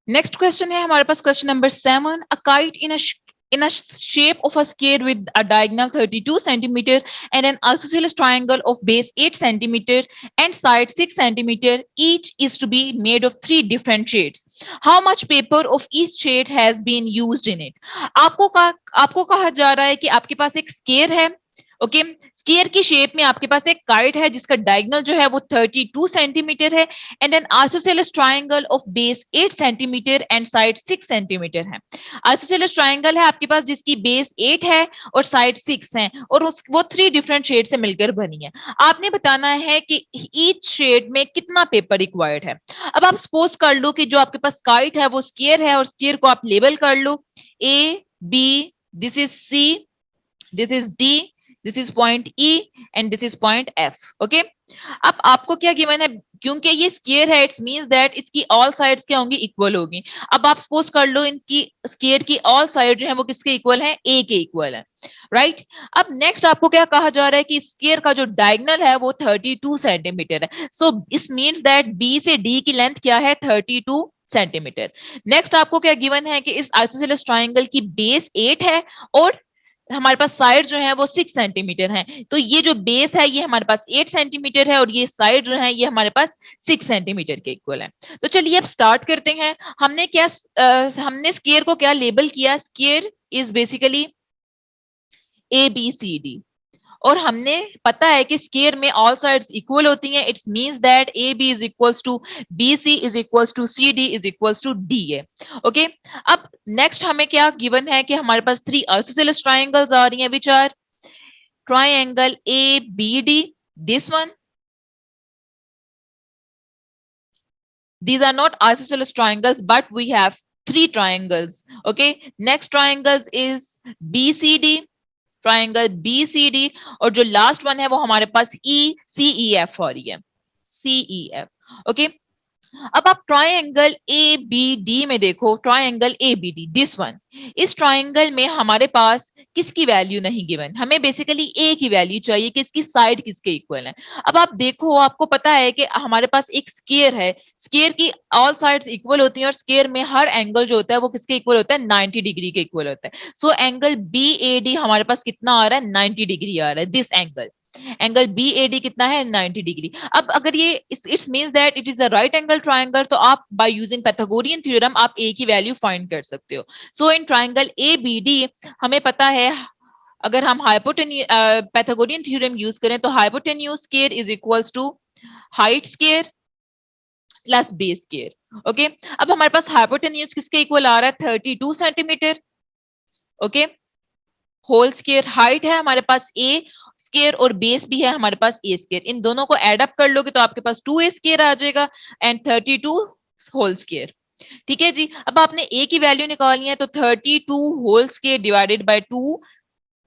Next question है हमारे पास question number 7. A kite in a shape of a sphere with a diagonal 32 centimeter and an isosceles triangle of base 8 centimeter and side 6 centimeter each is to be made of three different shades. How much paper of each shade has been used in it? आपको कहा जा रहा है कि आपके पास एक square है. Okay, square की शेप में आपके पास एक काइट है जिसका डायगोनल जो है वो 32 सेंटीमीटर है and N isosceles triangle of base 8 centimetre and side 6 centimetre है. आइसोसेलेस ट्रायंगल है आपके पास जिसकी बेस 8 है और साइड 6 है और वो थ्री डिफरेंट शेड से मिलकर बनी है. आपने बताना है कि ईच शेड में कितना पेपर रिक्वायर्ड है. अब आप सपोज कर लो कि जो आपके पास काइट है वो स्केयर है और स्केयर को आप लेबल कर लो A B, this is C, this is D, this is point E and this is point F. Okay, अब आपको क्या गिवन है, क्योंकि ये स्केयर है इट्स मींस दैट इसकी ऑल साइड्स क्या होंगी, इक्वल होगी. अब आप सपोज कर लो इनकी स्केयर की ऑल साइड जो है वो किसके इक्वल है, ए के इक्वल है. राइट अब नेक्स्ट आपको क्या कहा जा रहा है कि स्केयर का जो डायगोनल है वो 32 सेंटीमीटर है. सो इस मींस दैट बी से डी की लेंथ क्या है, 32 सेंटीमीटर. नेक्स्ट आपको क्या गिवन है कि इस आइसोसेलेस ट्रायंगल की बेस 8 है और हमारे पास साइड जो है वो 6 सेंटीमीटर है. तो ये जो बेस है ये हमारे पास 8 सेंटीमीटर है और ये साइड जो है ये हमारे पास 6 सेंटीमीटर के इक्वल है. तो चलिए अब स्टार्ट करते हैं. हमने स्केयर को क्या लेबल किया, square is basically A B C D और हमने पता है कि स्केयर में ऑल साइड्स इक्वल होती हैं. It's means that A B is equals to B C is equals to C D is equals to D A. Okay, अब next हमें क्या गिवन है कि हमारे पास थ्री आइसोसेलेस ट्रायंगल्स आ रही हैं which are triangle A B D, this one. These are not isosceles triangles, but we have three triangles. Okay, next triangles is BCD, triangle B C D और जो last one है वो हमारे पास ई सी E F हो रही है, सी E F. Okay, अब आप ट्राइंगल ए बी डी में देखो, triangle A B D this one, इस ट्राइंगल में हमारे पास किसकी वैल्यू नहीं गिवन, हमें बेसिकली ए की वैल्यू चाहिए कि इसकी साइड किसके इक्वल है. अब आप देखो आपको पता है कि हमारे पास एक स्केयर है, स्केयर की ऑल साइड्स इक्वल होती हैं और स्केयर में हर एंगल जो होता है वो किसके इक्वल होता है, 90 डिग्री के इक्वल होता है. So angle B A D हमारे पास कितना आ रहा है, 90 डिग्री आ रहा है. This angle B A D कितना है, 90 डिग्री. अब अगर ये it's means that it is a right angle triangle तो आप बाय यूजिंग पाइथागोरियन थ्योरम आप ए की वैल्यू फाइंड कर सकते हो. So in triangle A B D हमें पता है अगर हम पाइथागोरियन थ्योरम यूज करें तो hypotenuse square is equals to height square plus base square. Okay, अब हमारे पास हाइपोटेन्यूज किसके इक्वल आ रहा है, 32 centimetre. Okay, whole square height है हमारे पास ए स्क्वायर और बेस भी है हमारे पास ए स्क्वायर. इन दोनों को एड अप कर लोगे तो आपके पास 2 ए स्क्वायर आ जाएगा एंड 32 होल स्क्वायर. ठीक है जी, अब आपने ए की वैल्यू निकालनी है तो 32 whole square divided by 2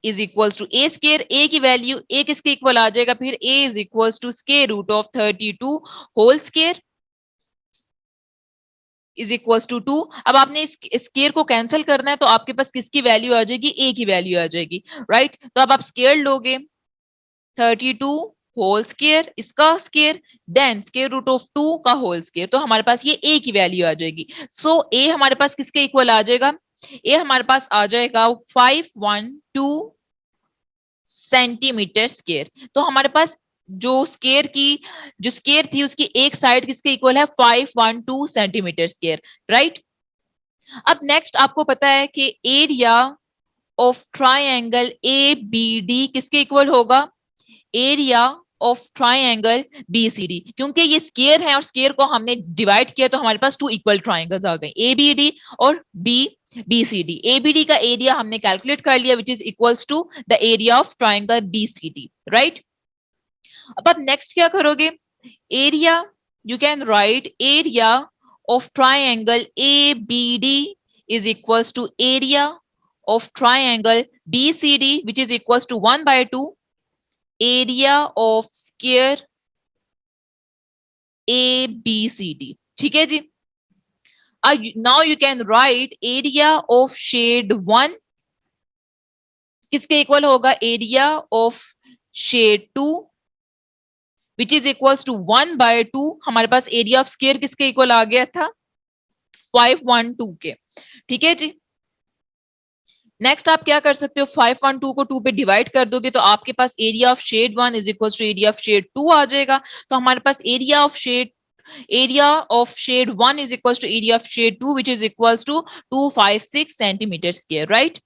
is equals to A square. A की वैल्यू ए किसके इक्वल आ जाएगा, फिर A is equals to square root of 32 whole square is equals to 2. अब आपने इस स्क्वायर को कैंसिल करना है तो आपके पास किसकी वैल्यू आ जाएगी, ए की वैल्यू आ जाएगी. राइट तो अब आप स्क्वायर लोगे 32 होल स्क्वायर इसका square then square root of 2 का होल स्क्वायर तो हमारे पास ये ए की वैल्यू आ जाएगी. सो ए हमारे पास किसके इक्वल आ जाएगा, ए हमारे पास आ जाएगा 512 सेंटीमीटर स्क्वायर. तो हमारे पास जो स्क्वायर थी उसकी एक साइड किसके इक्वल है, 512 सेंटीमीटर स्क्वायर. राइट अब नेक्स्ट आपको पता है कि area of triangle A B D किसके इक्वल होगा, area of triangle B C D. क्योंकि ये स्केयर है और स्केयर को हमने डिवाइड किया तो हमारे पास टू इक्वल ट्राइंगल्स आ गए, ए बी डी और B B C D. A B D का एरिया हमने कैलकुलेट कर लिया which is equals to the area of triangle B C D. Right अब आप नेक्स्ट क्या करोगे, area you can write area of triangle A B D is equals to area of triangle B C D which is equals to 1/2 area of square A B C D. ठीक है जी, now you can write area of shade 1 किसके equal होगा, area of shade 2 which is equals to 1/2. हमारे पास area of square किसके equal आ गया था, 512 के। ठीक है जी। नेक्स्ट आप क्या कर सकते हो, 512 को 2 पे डिवाइड कर दोगे तो आपके पास area of shade 1 is equal to area of shade 2 आ जाएगा। तो हमारे पास area of shade 1 is equals to area of shade 2 which is equals to 256 centimeter square, right?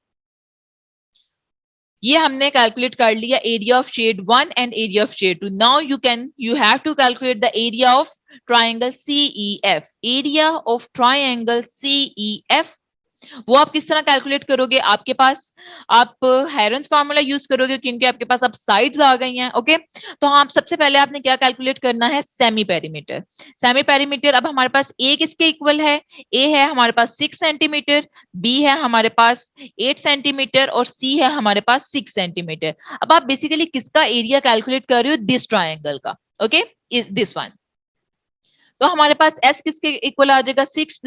ये हमने कैलकुलेट कर लिया area of shade 1 and area of shade 2। Now you have to calculate the area of triangle CEF। Area of triangle CEF वो आप किस तरह calculate करोगे, आपके पास आप हेरन्स फार्मूला यूज करोगे क्योंकि आपके पास अब साइड्स आ गई हैं। ओके, तो आप सबसे पहले आपने क्या कैलकुलेट करना है, सेमी पेरीमीटर। सेमी पेरीमीटर अब हमारे पास ए किसके इक्वल है, ए है हमारे पास 6 सेंटीमीटर, बी है हमारे पास 8 सेंटीमीटर और सी है हमारे पास 6 सेंटीमीटर। अब आप बेसिकली किसका एरिया कैलकुलेट कर रहे हो, दिस ट्राइंगल का। Okay, is this one. तो हमारे पास s किसके इक्वल आ जाएगा, 6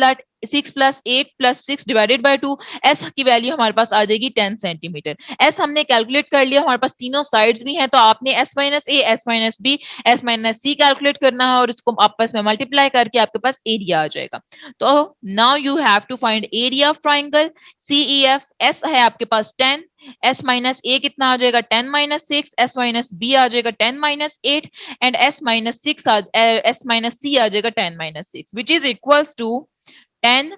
+ 8 + 6 डिवाइडेड बाय 2। s की वैल्यू हमारे पास आ जाएगी 10 सेंटीमीटर। s हमने कैलकुलेट कर लिया, हमारे पास तीनों साइड्स भी हैं तो आपने s - a, s - b, s - c calculate करना है और इसको आपस में मल्टीप्लाई करके आपके पास एरिया आ जाएगा। तो now you have to find area of triangle CEF। s है आपके पास 10, s - a कितना आ जाएगा, 10 - 6, s - b आ जाएगा 10 - 8 एंड s - c आ जाएगा 10 - 6 which is equals to 10,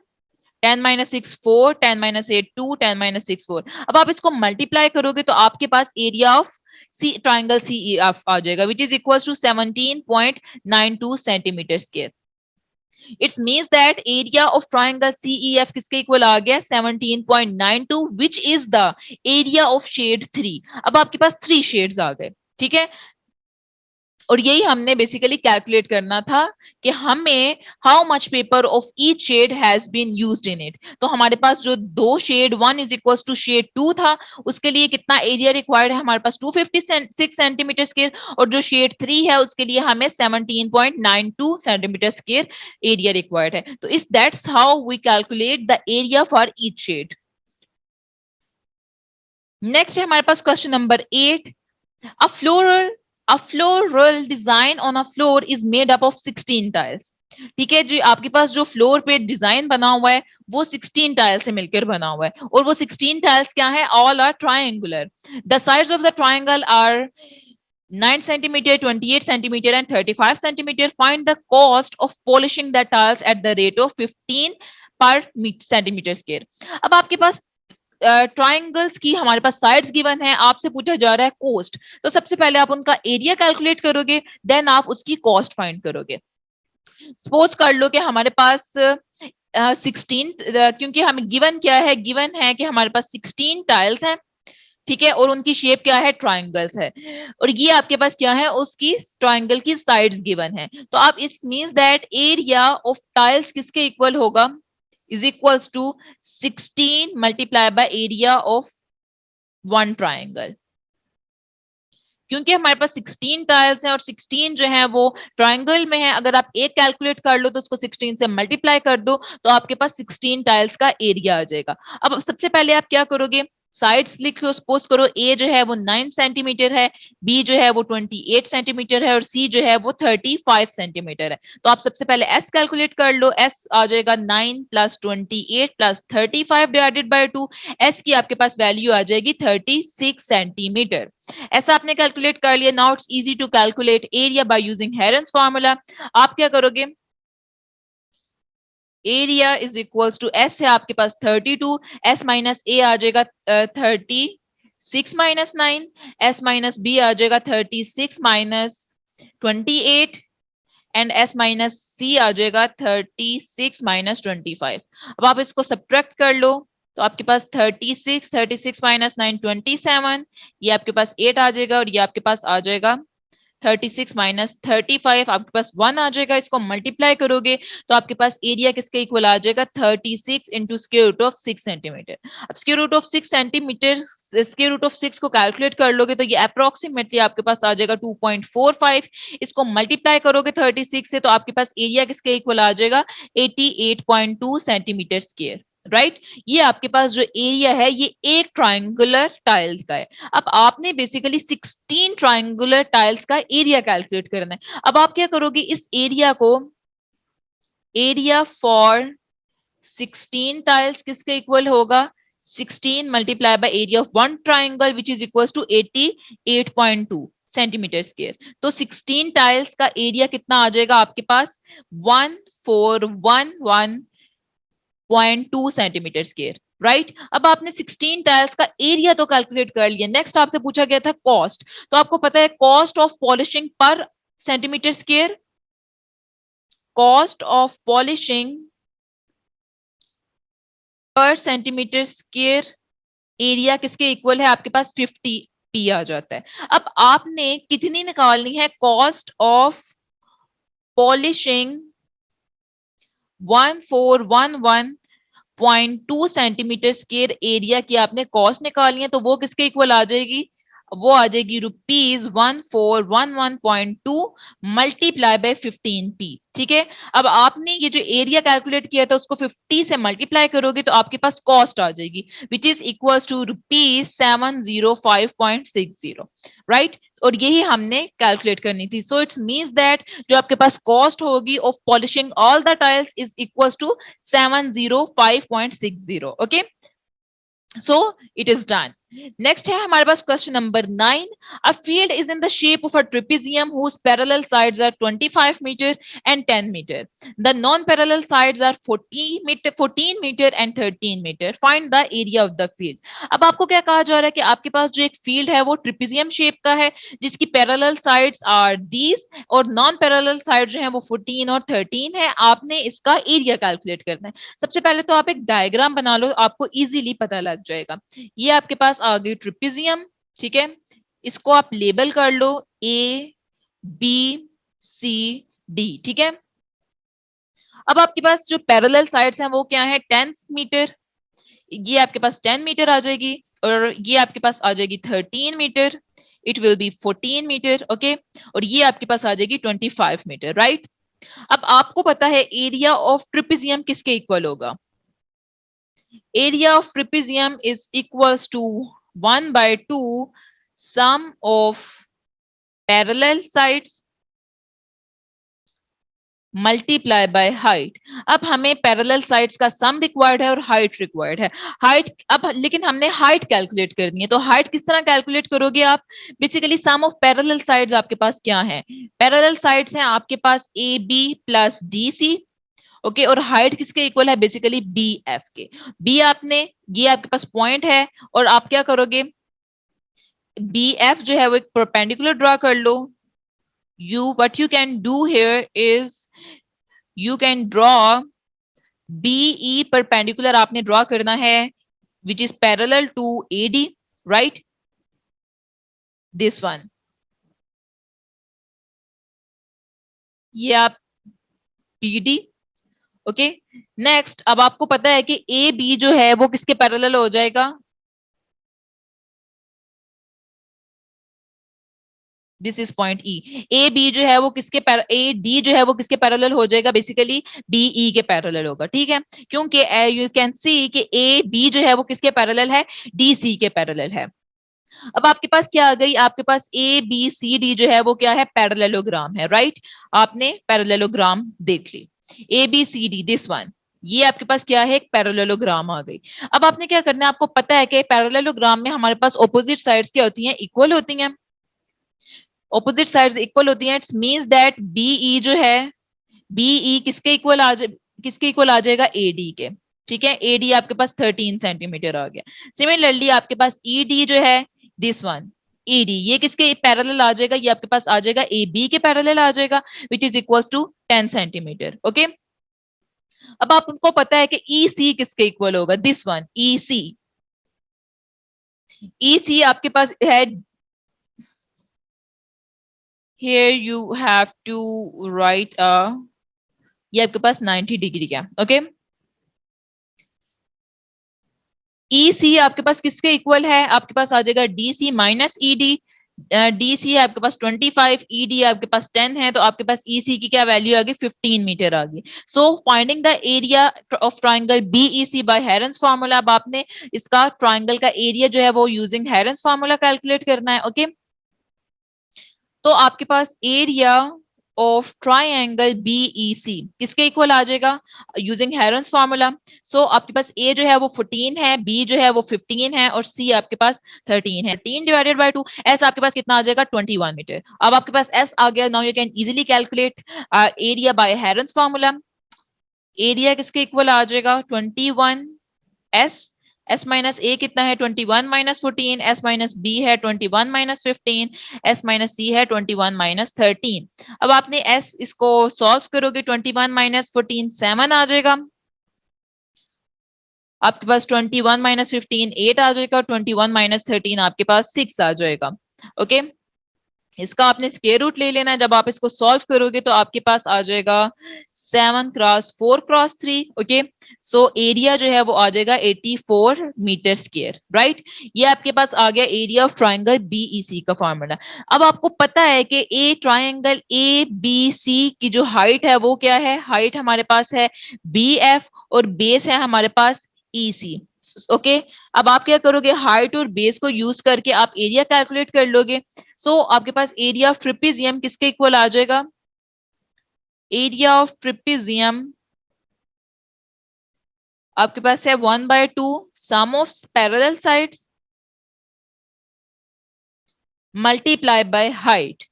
10 - 6 4, 10 - 8 2, 10 - 6 4। अब आप इसको मल्टीप्लाई करोगे तो आपके पास एरिया ऑफ ट्राइंगल CEF आ जाएगा which is equals to 17.92 centimetre square. It means that area of triangle CEF किसके इक्वल आ गया, 17.92 which is the area of shade 3। अब आपके पास 3 शेड्स आ गए। ठीक है, और यही हमने बेसिकली कैलकुलेट करना था कि हमें how much paper of each shade has been used in it. तो हमारे पास जो दो shade 1 is equal to shade 2 था उसके लिए कितना एरिया रिक्वायर्ड है, हमारे पास 256 सेंटीमीटर स्क्वायर, और जो शेड 3 है उसके लिए हमें 17.92 सेंटीमीटर स्क्वायर एरिया रिक्वायर्ड है। तो इस that's how we calculate the area for each shade. Next है हमारे पास question number 8। A floral design on a floor is made up of 16 tiles। ठीक है जी, आपके पास जो फ्लोर पे डिजाइन बना हुआ है वो 16 टाइल से मिलकर बना हुआ है और वो 16 टाइल्स क्या है, all are triangular. The sides of the triangle are 9 centimeter, 28 centimeter and 35 centimeter. Find the cost of polishing the tiles at the rate of 15 per centimeter square। अब आपके पास ट्राइंगल्स की हमारे पास साइड्स गिवन है, आपसे पूछा जा रहा है कोस्ट। तो सबसे पहले आप उनका एरिया कैलकुलेट करोगे, देन आप उसकी कॉस्ट फाइंड करोगे। सपोज कर लो कि हमारे पास 16, क्योंकि हमें गिवन क्या है, गिवन है कि हमारे पास 16 टाइल्स हैं। ठीक है, और उनकी शेप क्या है, ट्राइंगल्स है, और ये आपके पास क्या है, उसकी ट्राइंगल की साइड्स गिवन है। तो आप it means that area of tiles किसके इक्वल होगा, is equals to 16 multiplied by area of one triangle। क्योंकि हमारे पास 16 टाइल्स हैं और 16 जो है वो ट्राइंगल में है, अगर आप एक कैलकुलेट कर लो तो उसको 16 से मल्टीप्लाई कर दो तो आपके पास 16 टाइल्स का एरिया आ जाएगा। अब सबसे पहले आप क्या करोगे, साइड्स लिख लो। सपोज करो ए जो है वो 9 सेंटीमीटर है, बी जो है वो 28 सेंटीमीटर है और सी जो है वो 35 सेंटीमीटर है। तो आप सबसे पहले एस कैलकुलेट कर लो। एस आ जाएगा 9 + 28 + 35 डिवाइडेड बाय 2। एस की आपके पास वैल्यू आ जाएगी 36 सेंटीमीटर। ऐसा आपने कैलकुलेट कर लिया। Now it's easy to calculate area by using Heron's formula. आप क्या करोगे, area is equals to S है आपके पास 32, एस माइनस ए आ जाएगा 36 - 9, एस माइनस बी आ जाएगा 36 - 28 एंड एस माइनस सी आ जाएगा 36 - 25। अब आप इसको सब्ट्रैक्ट कर लो तो आपके पास 36 - 9 27, ये आपके पास 8 आ जाएगा और ये आपके पास आ जाएगा 36 - 35, आपके पास 1 आ जाएगा। इसको मल्टीप्लाई करोगे तो आपके पास एरिया किसके इक्वल आ जाएगा, 36 into square root of 6 centimetre. अब square root of 6 centimetre, square root of 6 को कैलकुलेट कर लोगे तो ये अप्रोक्सीमेटली आपके पास आ जाएगा 2.45। इसको मल्टीप्लाई करोगे 36 से तो आपके पास एरिया किसके इक्वल आ जाएगा, 88.2 सेंटीमीटर स्क्वायर। राइट, ये आपके पास जो एरिया है ये एक ट्राइंगुलर टाइल्स का है। अब आपने बेसिकली 16 ट्राइंगुलर टाइल्स का एरिया कैलकुलेट करना है। अब आप क्या करोगे, इस एरिया को, एरिया फॉर 16 टाइल्स किसके इक्वल होगा? 16 multiply by area of one triangle which is equal to 88.2 centimetre square. तो 16 टाइल्स का एरिया कितना आ जाएगा आपके पास? 1411.2 सेंटीमीटर स्क्वायर, राइट। अब आपने 16 टाइल्स का एरिया तो कैलकुलेट कर लिया। नेक्स्ट आपसे पूछा गया था कॉस्ट। तो आपको पता है कॉस्ट ऑफ पॉलिशिंग पर centimetre square, cost of polishing पर सेंटीमीटर स्क्वायर एरिया किसके इक्वल है? आपके पास 50 पी आ जाता है। अब आपने कितनी निकालनी है? Cost of polishing 1411.2 centimetre square area की आपने कॉस्ट निकालनी है, तो वो किसके इक्वल आ जाएगी? वो आ जाएगी ₹1411.2 मल्टीप्लाई बाय 15p। ठीक है, अब आपने ये जो एरिया कैलकुलेट किया था उसको 50 से मल्टीप्लाई करोगे तो आपके पास कॉस्ट आ जाएगी which is equal to ₹705.60, right. और यही हमने कैलकुलेट करनी थी। सो इट्स मीन्स दैट जो आपके पास कॉस्ट होगी of polishing all the tiles is equal to 705.60। Okay, so it is done. Next है हमारे पास क्वेश्चन नंबर 9। A field is in the shape of a trapezium whose parallel sides are 25 meter and 10 meter. The non-parallel sides are 14 meter and 13 meter. Find the area of the field. अब आपको क्या कहा जा रहा है कि आपके पास जो एक फील्ड है वो ट्रिपेजियम शेप का है जिसकी पैरेलल साइड्स आर दीज और नॉन पैरेलल साइड जो है वो 14 और 13 है। आपने इसका एरिया कैलकुलेट करना है। सबसे पहले तो आप एक डायग्राम बना लो, आपको इजीली पता लग जाएगा। ये आपके पास आ गई ट्रिपेजियम, ठीक है। इसको आप लेबल कर लो ए बी सी डी, ठीक है। अब आपके पास जो पैरेलल साइड्स हैं वो क्या है? 10 मीटर, ये आपके पास 10 मीटर आ जाएगी और ये आपके पास आ जाएगी 13 metre, it will be 14 metre, okay. और ये आपके पास आ जाएगी 25 मीटर, राइट। अब आपको पता है एरिया ऑफ ट्रिपेजियम किसके इक्वल होगा? Area of trapezium is equals to 1/2 sum of parallel sides multiply by height. अब हमें पैरेलल साइड्स का सम रिक्वायर्ड है और हाइट रिक्वायर्ड है। हाइट अब लेकिन हमने हाइट कैलकुलेट करनी है, तो हाइट किस तरह कैलकुलेट करोगे आप? Basically sum of parallel sides आपके पास क्या है? पैरेलल साइड्स हैं आपके पास A B plus D C, okay. और हाइट किसके इक्वल है? बेसिकली बी एफ के। बी आपने, ये आपके पास पॉइंट है और आप क्या करोगे? बी एफ जो है वो एक परपेंडिकुलर ड्रॉ कर लो। what you can do here is you can draw BE perpendicular आपने ड्रॉ करना है which is parallel to AD, right? This one, ये आप PD, ओके। नेक्स्ट अब आपको पता है कि AB जो है वो किसके पैरेलल हो जाएगा? This is point E. A B जो है वो किसके ए डी जो है वो किसके पैरेलल हो जाएगा? बेसिकली बीई के पैरेलल होगा, ठीक है। क्योंकि यू कैन सी कि ए बी जो है वो किसके पैरेलल है? डी सी के पैरेलल है। अब आपके पास क्या आ गई? आपके पास ए बी सी डी जो है वो क्या है? पैरेललोग्राम है, राइट। आपने पैरेललोग्राम देख ली, A B C D, this one, ये आपके पास क्या है? एक पैरेललोग्राम आ गई। अब आपने क्या करना है? आपको पता है कि पैरेललोग्राम में हमारे पास ऑपोजिट साइड्स क्या होती हैं? इक्वल होती हैं। ऑपोजिट साइड्स इक्वल होती हैं, इट्स मींस दैट बीई जो है, बीई किसके इक्वल किसके इक्वल आ जाएगा? एडी के, ठीक है। एडी आपके पास 13 सेंटीमीटर आ गया। सिमिलरली आपके पास ईडी जो है, दिस वन ईडी, ये किसके पैरेलल आ जाएगा? ये आपके पास आ जाएगा ए बी के पैरेलल आ जाएगा which is equal to 10 centimetre, okay. अब आपको पता है कि ई सी किसके इक्वल होगा? दिस वन ई सी। ई सी आपके पास है, here you have to write ये आपके पास 90 डिग्री का, ओके। ई सी आपके पास किसके इक्वल है? आपके पास आ जाएगा D C minus E D. D C है आपके पास 25, ई डी आपके पास 10 है, तो आपके पास ई सी की क्या वैल्यू आ गई? 15 मीटर आ गई। So finding the area of triangle B E C by Heron's formula. अब आपने इसका ट्राइंगल का एरिया जो है वो यूजिंग हेरेंस फार्मूला कैलकुलेट करना है, ओके। तो आपके पास एरिया ऑफ ट्राइंगल BEC किसके इक्वल आ जाएगा यूजिंग हेरन्स फार्मूला। सो आपके पास ए जो है वो 14 है, बी जो है वो 15 है और सी आपके पास 13 है। 13 डिवाइडेड बाय 2, एस आपके पास कितना आ जाएगा 21 मीटर। अब आपके पास एस आ गया। Now you can easily calculate area bye herons formula. Area किसके इक्वल आ जाएगा 21 एस, एस माइनस ए कितना है 21 माइनस 14, एस माइनस बी है 21 माइनस 15, एस माइनस सी है 21 माइनस 13। अब आपने एस इसको सॉल्व करोगे 21 माइनस 14 7 आ जाएगा। आपके पास 21 माइनस 15 8 आ जाएगा, 21 माइनस 13 आपके पास 6 आ जाएगा। ओके, इसका आपने स्क्वायर रूट ले लेना है। जब आप इसको सॉल्व करोगे तो आपके पास आ जाएगा 7 cross 4 cross 3। Okay, so area जो है वो आ जाएगा 84 मीटर स्क्वायर। राइट, ये आपके पास आ गया एरिया ऑफ ट्राइंगल BEC का फॉर्मूला। अब आपको पता है कि ए ट्राइंगल ABC की जो हाइट है वो क्या है, हाइट हमारे पास है BF और बेस है हमारे पास EC। ओके, अब आप क्या करोगे, हाइट और बेस को यूज करके आप एरिया कैलकुलेट कर लोगे। सो आपके पास एरिया ऑफ ट्रिपेजियम किसके इक्वल आ जाएगा, एरिया ऑफ ट्रिपेजियम आपके पास है 1/2 sum of parallel sides multiply by height.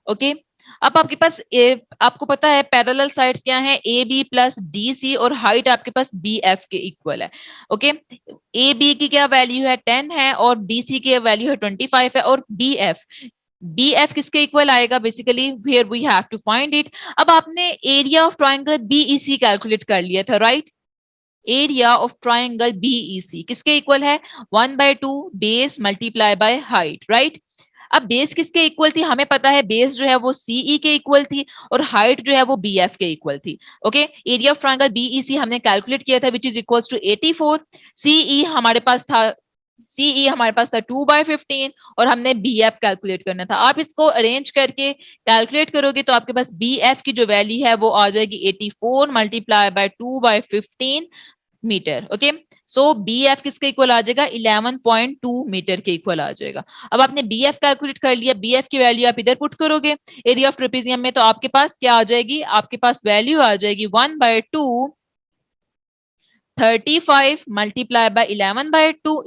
Okay, अब आपके पास आपको पता है पैरेलल साइड्स क्या है, A B plus D C और हाइट आपके पास बी एफ के इक्वल है। ओके, ए बी की क्या वैल्यू है 10 है और डी सी की वैल्यू है 25 है और बी एफ किसके इक्वल आएगा, basically here we have to find it. अब आपने area of triangle B E C calculate कर लिया था, right. Area of triangle B E C किसके इक्वल है 1/2 base multiply by height. Right, अब बेस किसके इक्वल थी, हमें पता है बेस जो है वो सीई के इक्वल थी और हाइट जो है वो बीएफ के इक्वल थी। Okay, area of triangle B E C हमने कैलकुलेट किया था which is equals to 84। C E हमारे पास था 2/15 और हमने बीएफ कैलकुलेट करना था। आप इसको अरेंज करके कैलकुलेट करोगे तो आपके पास बीएफ की जो वैल्यू है वो आ जाएगी 84 multiply by 2/15 metre. Okay, so B F किसके इक्वल आ जाएगा 11.2 मीटर के इक्वल आ जाएगा। अब आपने बी एफ कैलकुलेट कर लिया, बी एफ की वैल्यू आप इधर पुट करोगे एरिया ऑफ ट्रेपेजियम में, तो आपके पास क्या आ जाएगी, आपके पास वैल्यू आ जाएगी 1/2 35 मल्टीप्लाई बाय 11/2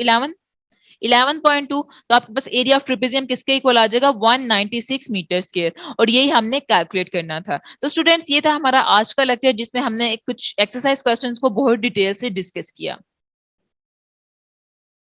11.2। तो आपके पास एरिया ऑफ ट्रेपेजियम किसके इक्वल आ जाएगा 196 मीटर स्क्वायर और यही हमने कैलकुलेट करना था। तो स्टूडेंट्स ये था हमारा आज का लेक्चर जिसमें हमने कुछ एक्सरसाइज क्वेश्चंस को बहुत डिटेल से डिस्कस किया।